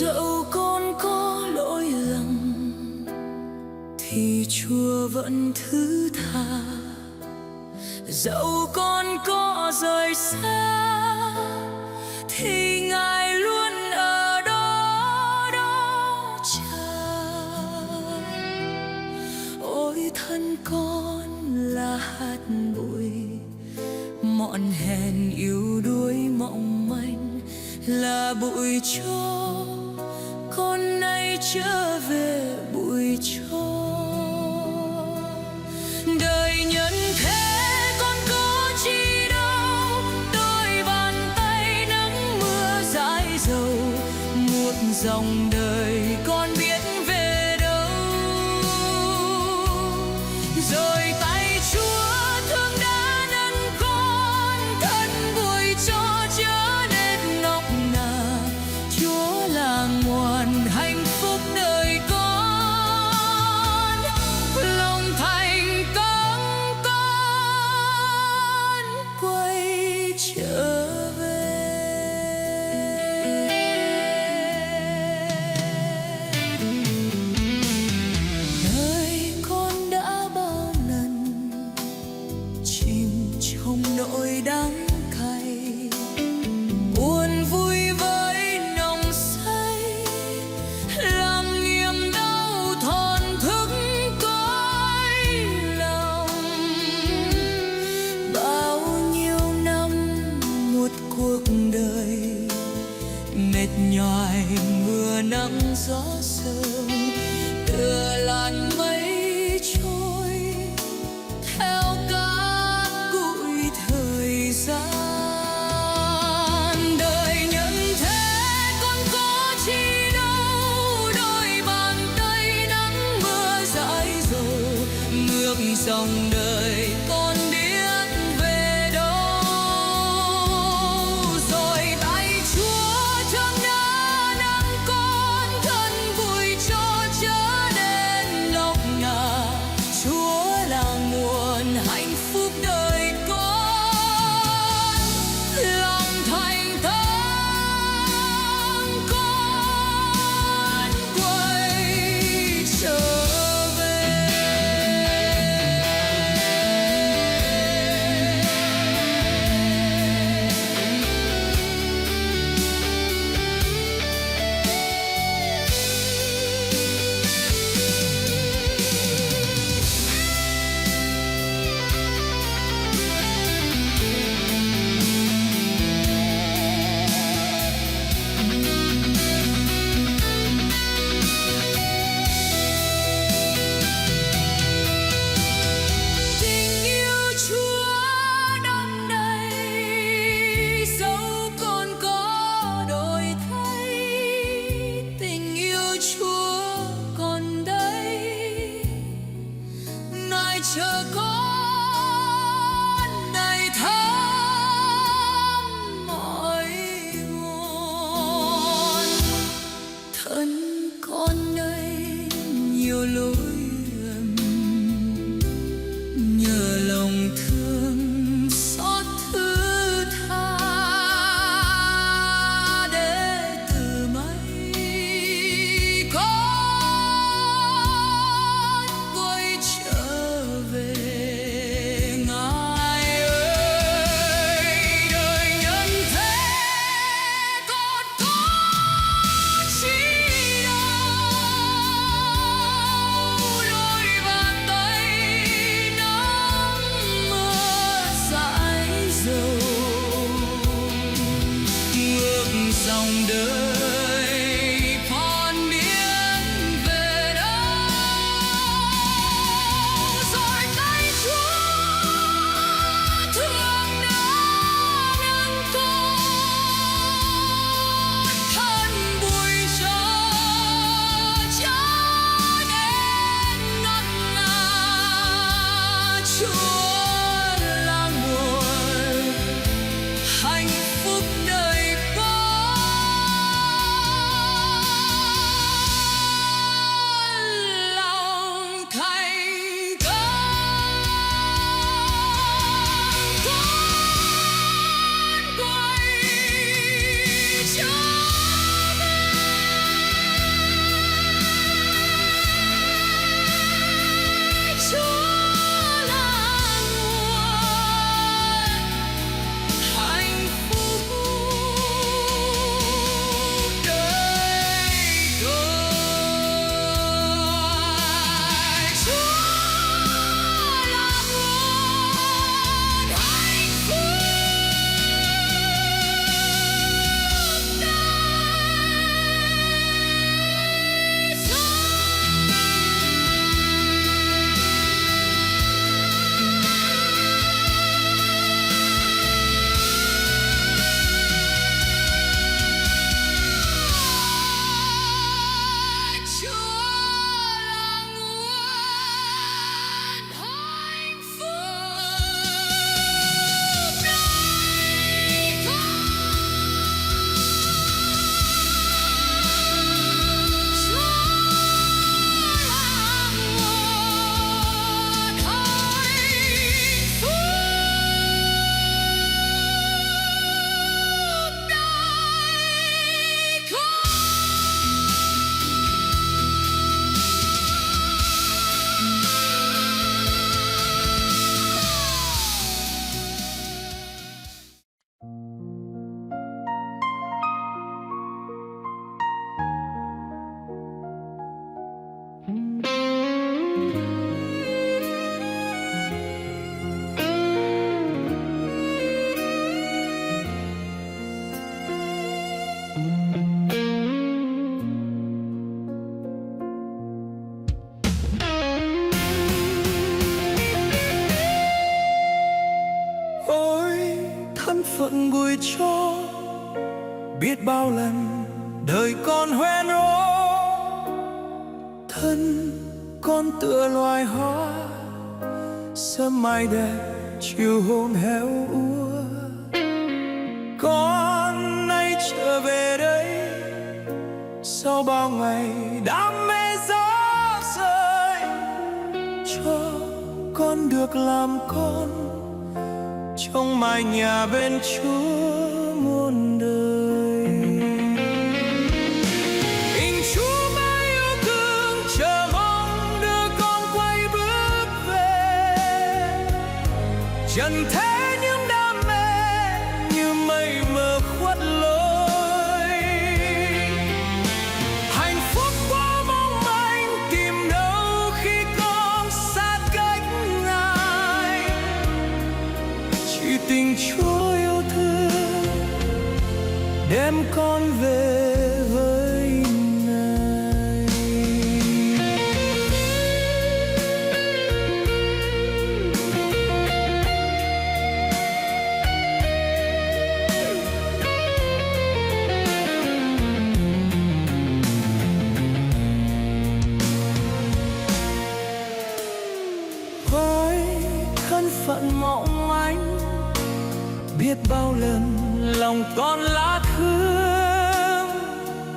Dẫu con có lỗi lầm thì Chúa vẫn thứ tha, dẫu con có rời xa thì Ngài luôn ở đó đó chờ. Ôi thân con là hạt bụi, mọn hèn yếu đuối mỏng manh, là bụi cho con nay trở về bụi cho. Đời nhân thế con có chi đâu, đôi bàn tay nắng mưa rải dầu, một dòng đời con biết về đâu. Rồi tay Chúa thương đã nâng con, thân bụi cho chớ nên ngọc ngà. Chúa là nguồn hạnh phúc đời con, lòng thành công con quay trở về. Đời con đã bao lần chìm trong nỗi đắng cay, buồn vui với nồng say, làm niềm đau thổn thức cõi lòng. Bao nhiêu năm một cuộc đời mệt nhoài mưa nắng gió sương, tựa làn mây trôi theo cát bụi thời gian. phận gùi cho. Biết bao lần đời con hoen ố, thân con tựa loài hoa, sớm mai đẹp chiều hôm héo úa. Con nay trở về đây sau bao ngày đam mê gió rơi, cho con được làm con trong mái nhà bên Chúa muôn đời. Tình Chúa mãi yêu thương chờ mong đưa con quay bước về. Trần thế những đam mê như mây mờ khuất lối. Hạnh phúc quá mong manh tìm đâu khi con xa cách Ngài. Chỉ tình Chúa yêu thương đem con về với Ngài. Với thân phận mỏng manh, biết bao lần lòng con lá thương.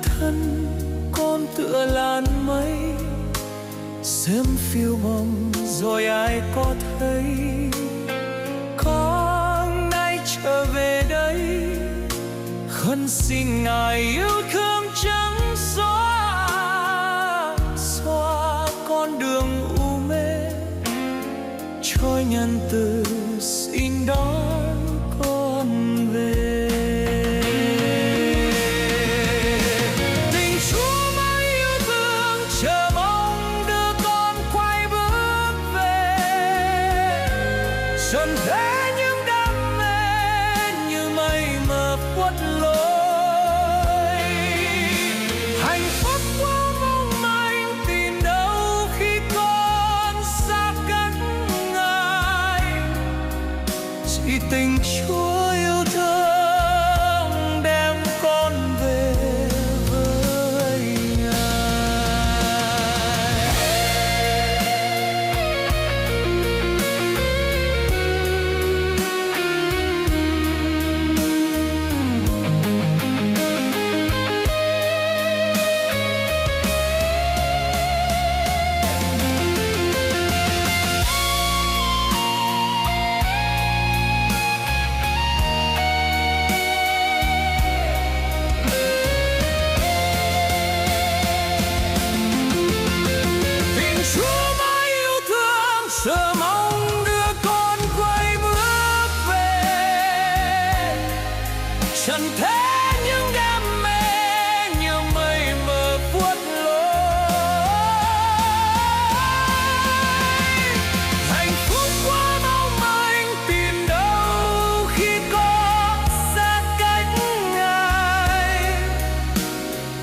Thân con tựa làn mây, sớm phiêu bồng rồi ai có thấy. Con nay trở về đây khấn xin Ngài yêu thương chẳng xóa con đường u mê. Trôi nhân từ xin đón con về. Tình Chúa mãi yêu thương chờ mong đưa con quay bước về. Xuân thế những đam mê như mây mờ khuất lối. Hạnh phúc quá mong manh tìm đâu khi con xa cách Ngài. Chỉ tình Chúa yêu thương đem con về với Ngài. Tình Chúa mãi yêu thương chờ mong đưa con quay bước về. Trần thế những đam mê như mây mờ khuất lối. Hạnh phúc quá mong manh tìm đâu khi con xa cách Ngài.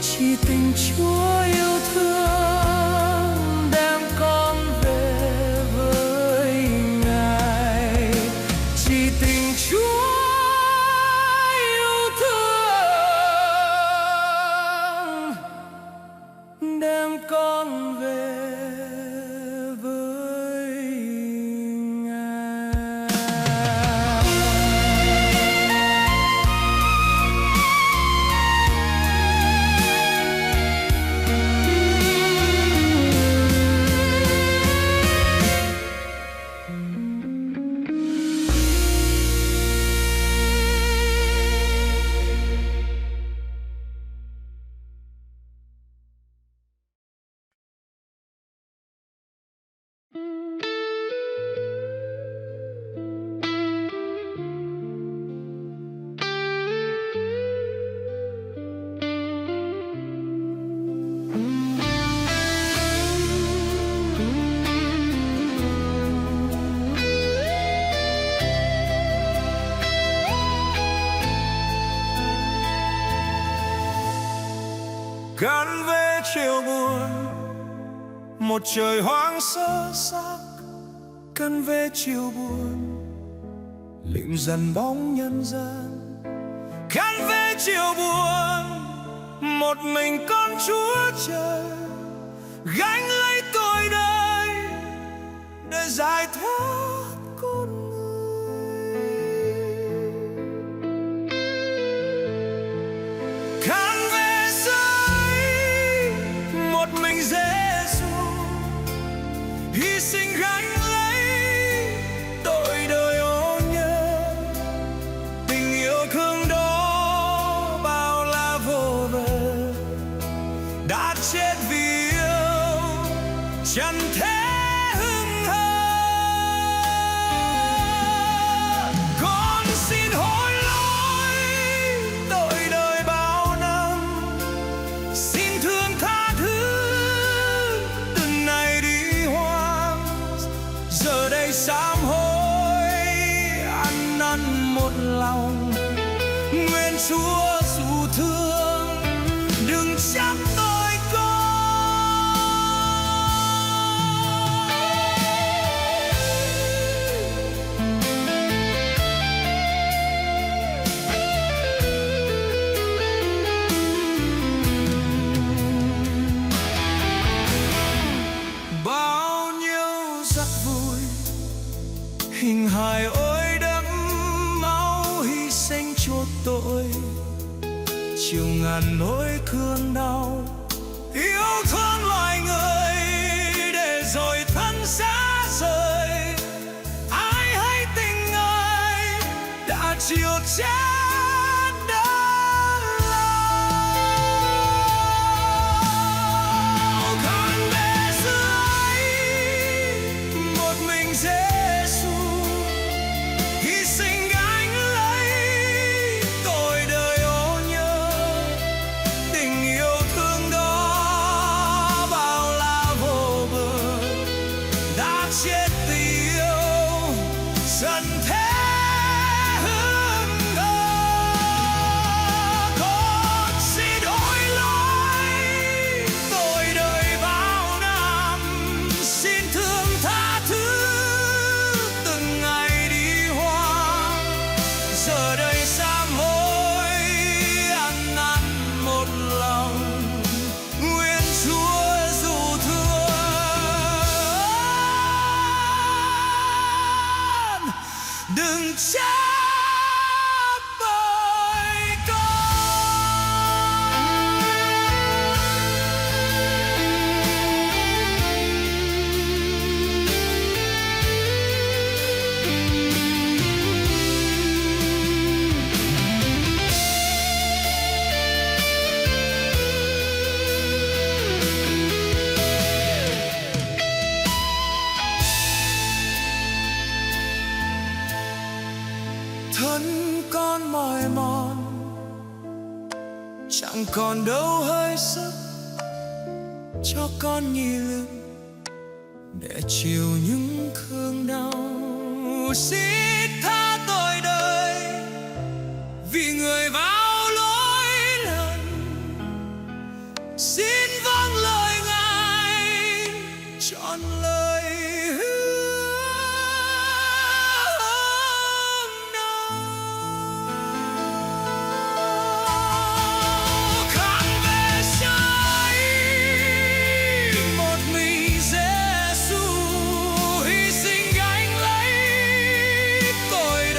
Chỉ tình Chúa yêu thương đem con về với Ngài. Chỉ tình Chúa yêu thương đem con về với Ngài. Gắn về chiều buồn một trời hoang sơ xác. Gắn về chiều buồn lịm dần bóng nhân gian. Khăn về chiều buồn, một mình con Chúa Trời gánh lấy tội đời để giải thoát con người. Khăn về dưới, một mình Giêsu hy sinh gánh lấy tội đời ô nhơ. Tình yêu thương đó bao la vô bờ, đã chết vì yêu chẳng thể hững hờ. Con xin hối lỗi tội đời bao năm, xin thương tha thứ từng ngày đi hoang. Giờ đây sám hối ăn năn một lòng, nguyện Chúa dù thương đừng trách tôi con. Bao nhiêu rất vui, hình hài ôi đẫm máu hy sinh chuộc tội, chiều ngàn nỗi thương đau, yêu thương loài người để rồi thân xa rời. Ai hay tình người đã chịu chết đớn lao. Còn bên dưới, một mình Giêsu hy sinh gánh lấy tội đời ô nhơ. Tình yêu thương đó bao la vô bờ, đã chết vì yêu dần thế hững hờ. Con xin hối lỗi tội đời bao năm, xin thương tha thứ từng ngày đi hoang. Giờ đây sám hối ăn năn một lòng, nguyện Chúa dù thương đừng trách bởi con. Thân con mỏi mòn, chẳng còn đâu hơi sức cho con nhì lưng để chịu những thương đau. Xin tha tội đời vì người vào lỗi lầm, xin vâng lời Ngài trọn lời hứa hôm nào. Khăn về dưới, một mình Giêsu hy sinh gánh lấy tội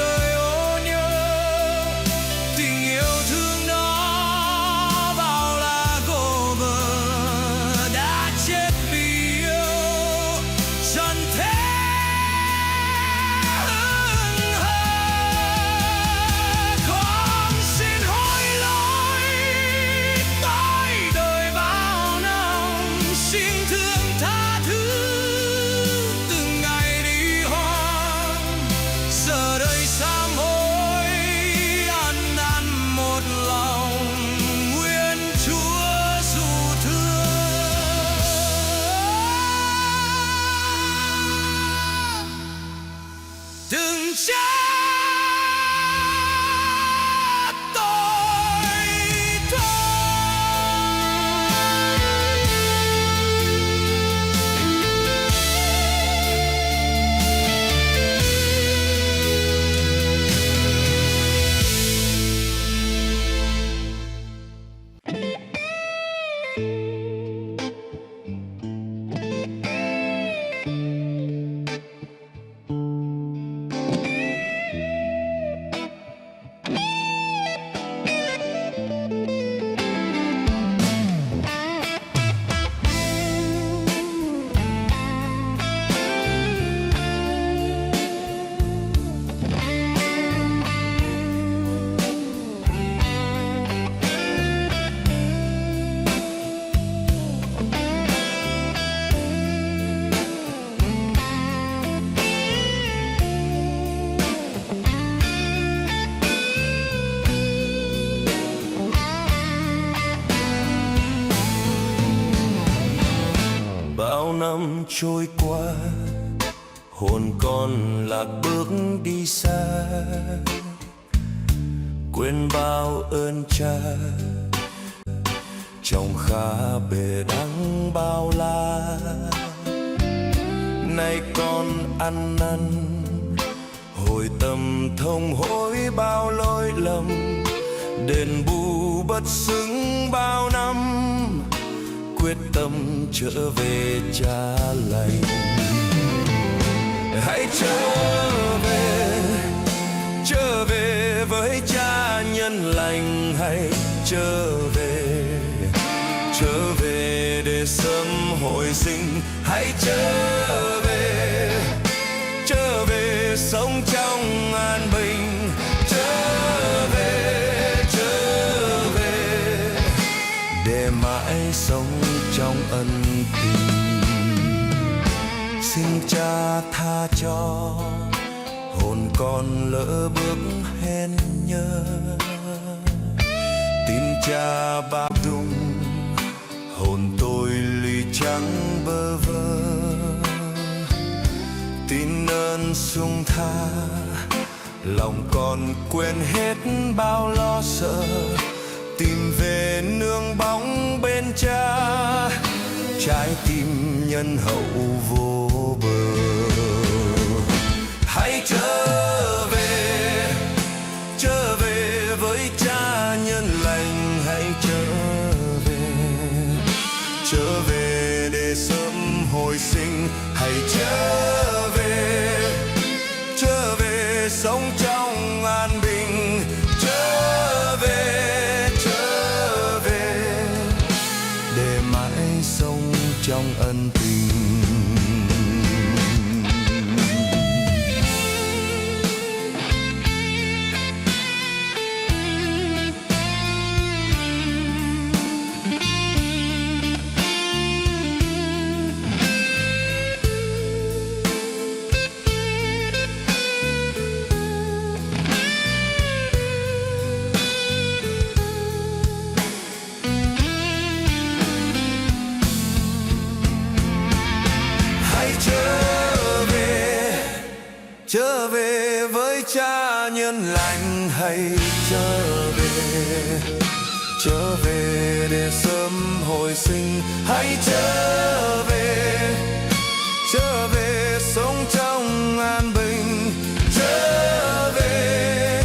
năm trôi qua, hồn con lạc bước đi xa, quên bao ơn cha, trong khá bề đắng bao la. Nay con ăn năn, hồi tâm thông hối bao lỗi lầm, đền bù bất xứng bao năm, quyết tâm trở về cha lành. Hãy trở về với cha nhân lành. Hãy trở về để sớm hồi sinh. Hãy trở về sống trong an bình. Trở về để mãi sống trong ân tình. Xin cha tha cho hồn con lỡ bước hẹn nhớ, tin cha bạc dung hồn tôi lì trắng bơ vơ. Tin ơn sung tha lòng con quên hết bao lo sợ, tìm về nương bóng bên cha, trái tim nhân hậu vô bờ. Hãy trở về với cha nhân lành. Hãy trở về để sớm hồi sinh. Hãy trở về sống trong an bình. Trở về để mãi sống trong ân tình. Trở về với cha nhân lành. Hãy trở về để sớm hồi sinh. Hãy trở về sống trong an bình. Trở về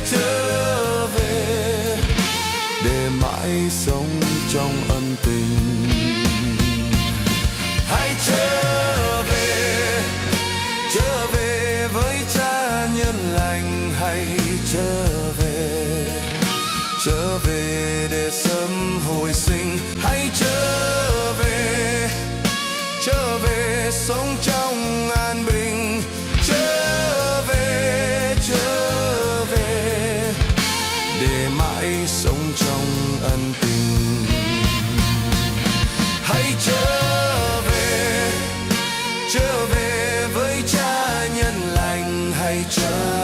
để mãi sống trong ân tình. Hãy trở về với cha nhân lành. Hãy trở về để sớm hồi sinh. Hãy trở về sống trong an bình. Trở về để mãi sống trong ân tình. Hãy trở về với cha nhân lành. Hãy trở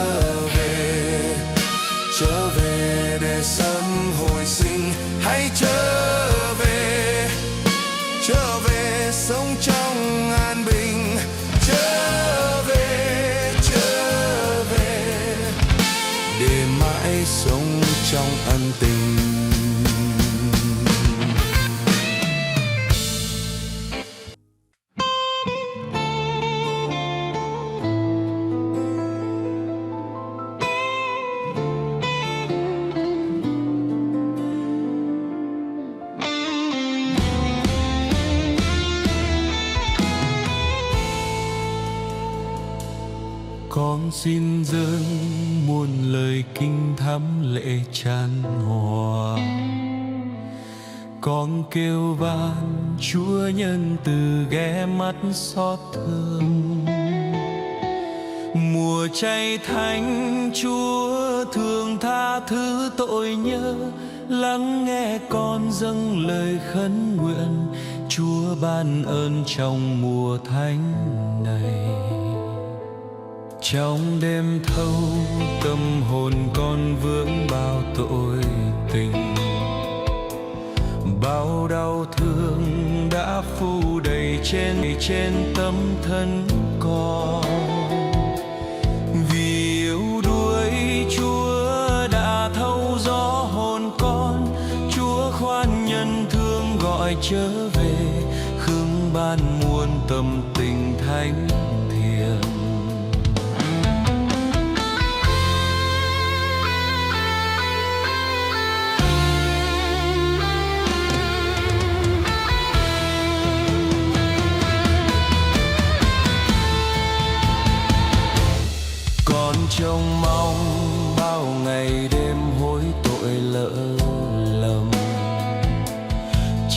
về để sớm hồi sinh. Hãy trở về sống trong an bình. Trở về để mãi sống trong ân tình. Con xin dâng muôn lời kinh thắm lệ tràn hòa. Con kêu van Chúa nhân từ ghé mắt xót thương. Mùa chay thánh Chúa thương tha thứ tội nhớ. Lắng nghe con dâng lời khấn nguyện. Chúa ban ơn trong mùa thánh này. Trong đêm thâu tâm hồn con vướng bao tội tình, bao đau thương đã phủ đầy trên tấm thân con. Vì yếu đuối Chúa đã thấu rõ hồn con, Chúa khoan nhân thương gọi trở về, khưng ban muôn tâm tình thánh thiện. Con trông mong bao ngày đêm hối tội lỡ lầm,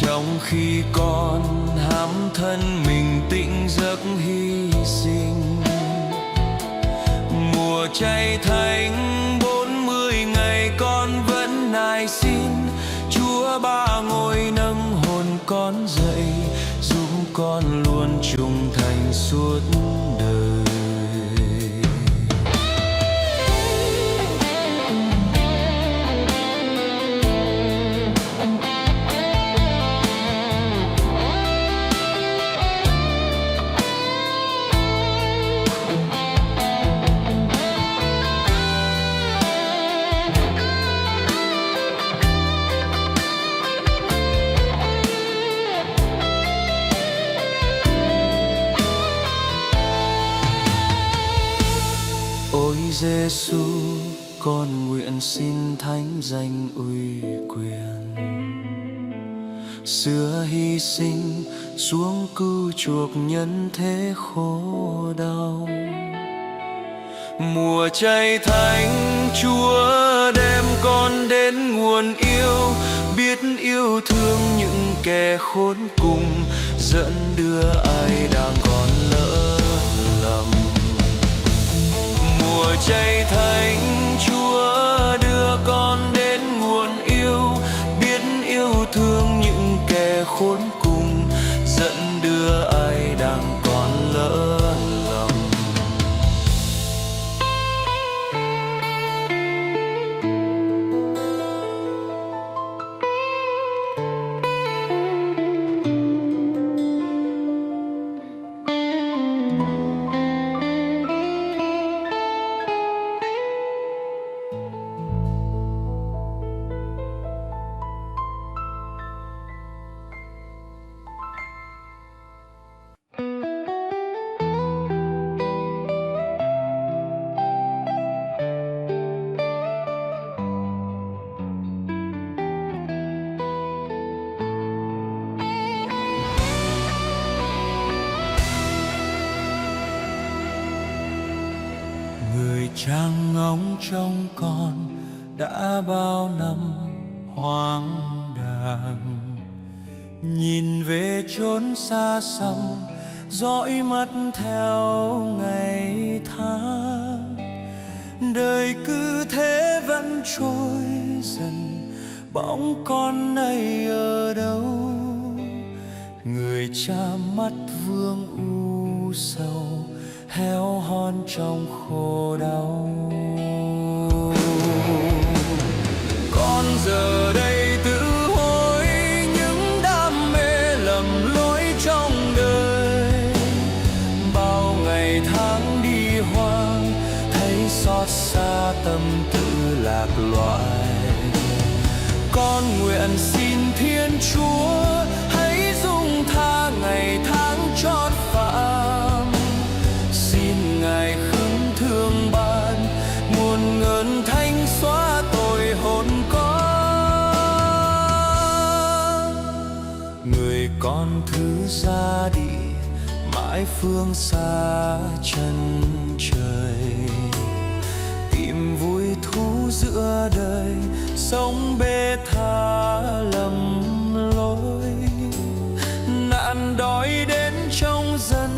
trong khi con hãm thân mình tỉnh giấc hy sinh. Mùa chay thánh 40 ngày con vẫn nài xin Chúa ba ngôi nâng hồn con dậy, giúp con luôn trung thành suốt đời. Ôi Giêsu, con nguyện xin thánh danh uy quyền, xưa hy sinh xuống cứu chuộc nhân thế khổ đau. Mùa chay thánh Chúa đem con đến nguồn yêu, biết yêu thương những kẻ khốn cùng, dẫn đưa ai đang còn lỡ lầm. Mùa chay thánh Chúa đưa con đến nguồn yêu, biết yêu thương những kẻ khốn cùng, dẫn đưa ai đang còn lỡ lầm. Người cha ngóng trông con đã bao năm hoang đàng, nhìn về chốn xa xăm dõi mắt theo ngày tháng. Đời cứ thế vẫn trôi dần, bóng con này ở đâu? Người cha mắt vương u sầu, héo hon trong khổ đau. Con giờ đây tự hối những đam mê lầm lỗi trong đời, bao ngày tháng đi hoang thấy xót xa tâm tư lạc loài. Con nguyện xin Thiên Chúa hãy dung tha ngày tháng trót phạm, xin Ngài khứng thương ban nguồn ngân thanh xóa tội hồn con. Người con thứ ra đi mãi phương xa chân trời, tìm vui thú giữa đời sống bê tha lầm lối. Nạn đói đến trong dân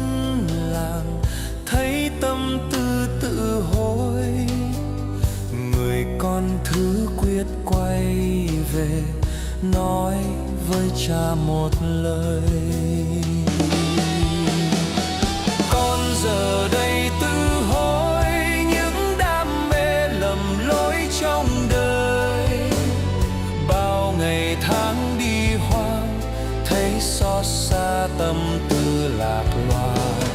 làng thấy tâm tư tự hối, người con thứ quyết quay về nói với cha một lời. Con giờ đây tự hối những đam mê lầm lỗi trong đời, bao ngày tháng đi hoang thấy xót xa tâm tư lạc loài.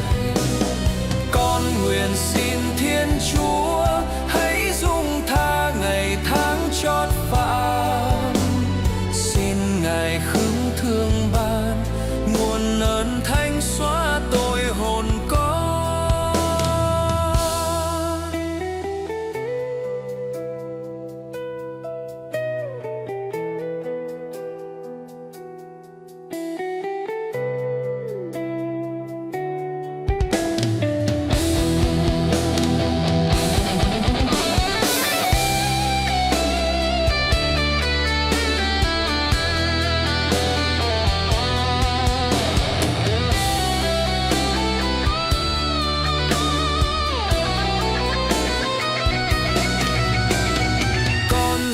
Con nguyện xin Thiên Chúa hãy dung tha ngày tháng chót phàm, xin Ngài khứng thương ban nguồn ơn thánh xóa tội hồn con.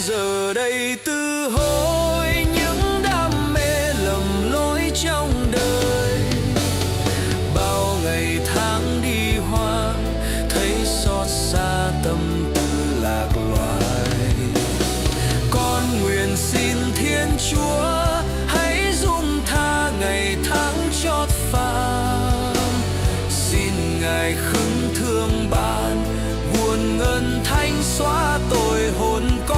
Giờ đây tư hối những đam mê lầm lỗi trong đời, bao ngày tháng đi hoang thấy xót xa tâm tư lạc loài. Con nguyện xin Thiên Chúa hãy dung tha ngày tháng chót phàm, xin Ngài khứng thương ban nguồn ơn thánh xóa tội hồn con.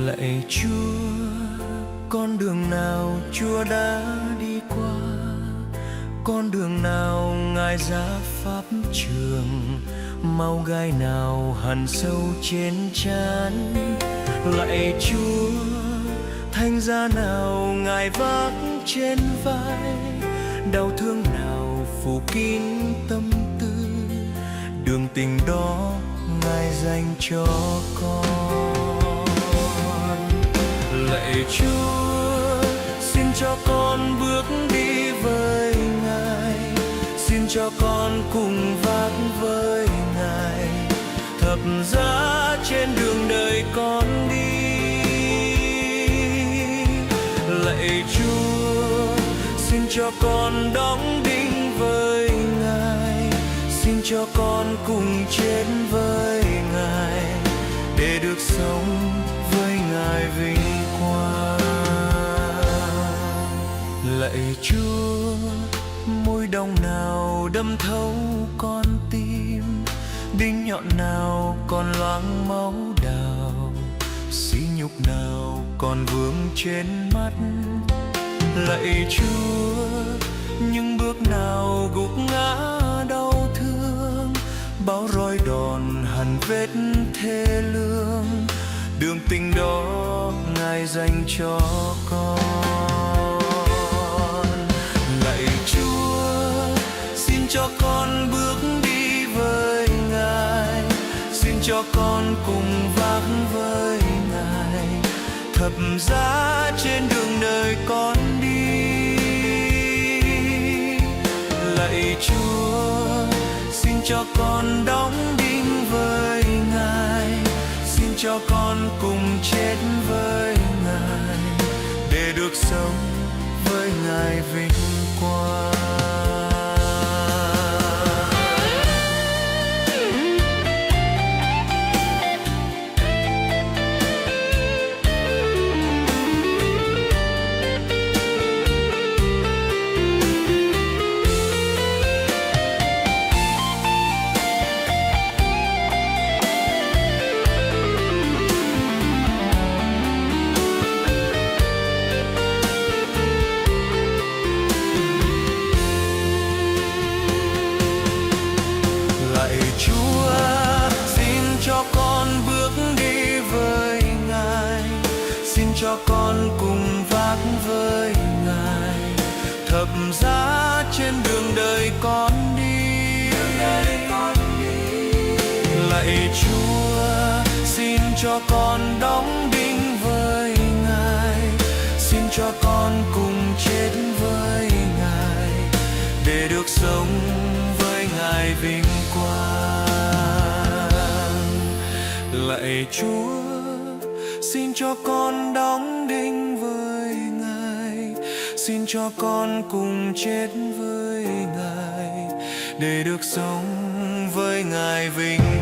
Lạy Chúa, con đường nào Chúa đã đi qua, con đường nào Ngài ra pháp trường, máu gai nào hằn sâu trên trán. Lạy Chúa, thánh giá nào Ngài vác trên vai, đau thương nào phủ kín tâm tư, đường tình đó Ngài dành cho con. Lạy Chúa, xin cho con bước đi với Ngài, xin cho con cùng vác với Ngài, thập giá trên đường đời con đi. Lạy Chúa, xin cho con đóng đinh với Ngài, xin cho con cùng chết với Ngài, để được sống với Ngài vinh quang. Lạy Chúa, môi đồng nào đâm thấu con tim, đinh nhọn nào còn loáng máu đào, sỉ nhục nào còn vương trên mắt. Lạy Chúa, những bước nào gục ngã đau thương, bao roi đòn hằn vết thê lương, đường tình đó Ngài dành cho con. Lạy Chúa, xin cho con bước đi với Ngài, xin cho con cùng vác với Ngài, thập giá trên đường đời con đi. Lạy Chúa, xin cho con đóng đinh với Ngài, xin cho con cùng chết với Ngài, để được sống với Ngài vinh quang. Cho con cùng vác với Ngài, thập giá trên đường đời con đi. Lạy Chúa, xin cho con đóng đinh với Ngài, xin cho con cùng chết với Ngài, để được sống với Ngài vinh quang. Lạy Chúa, xin cho con đóng đinh với Ngài, xin cho con cùng chết với Ngài, để được sống với Ngài vinh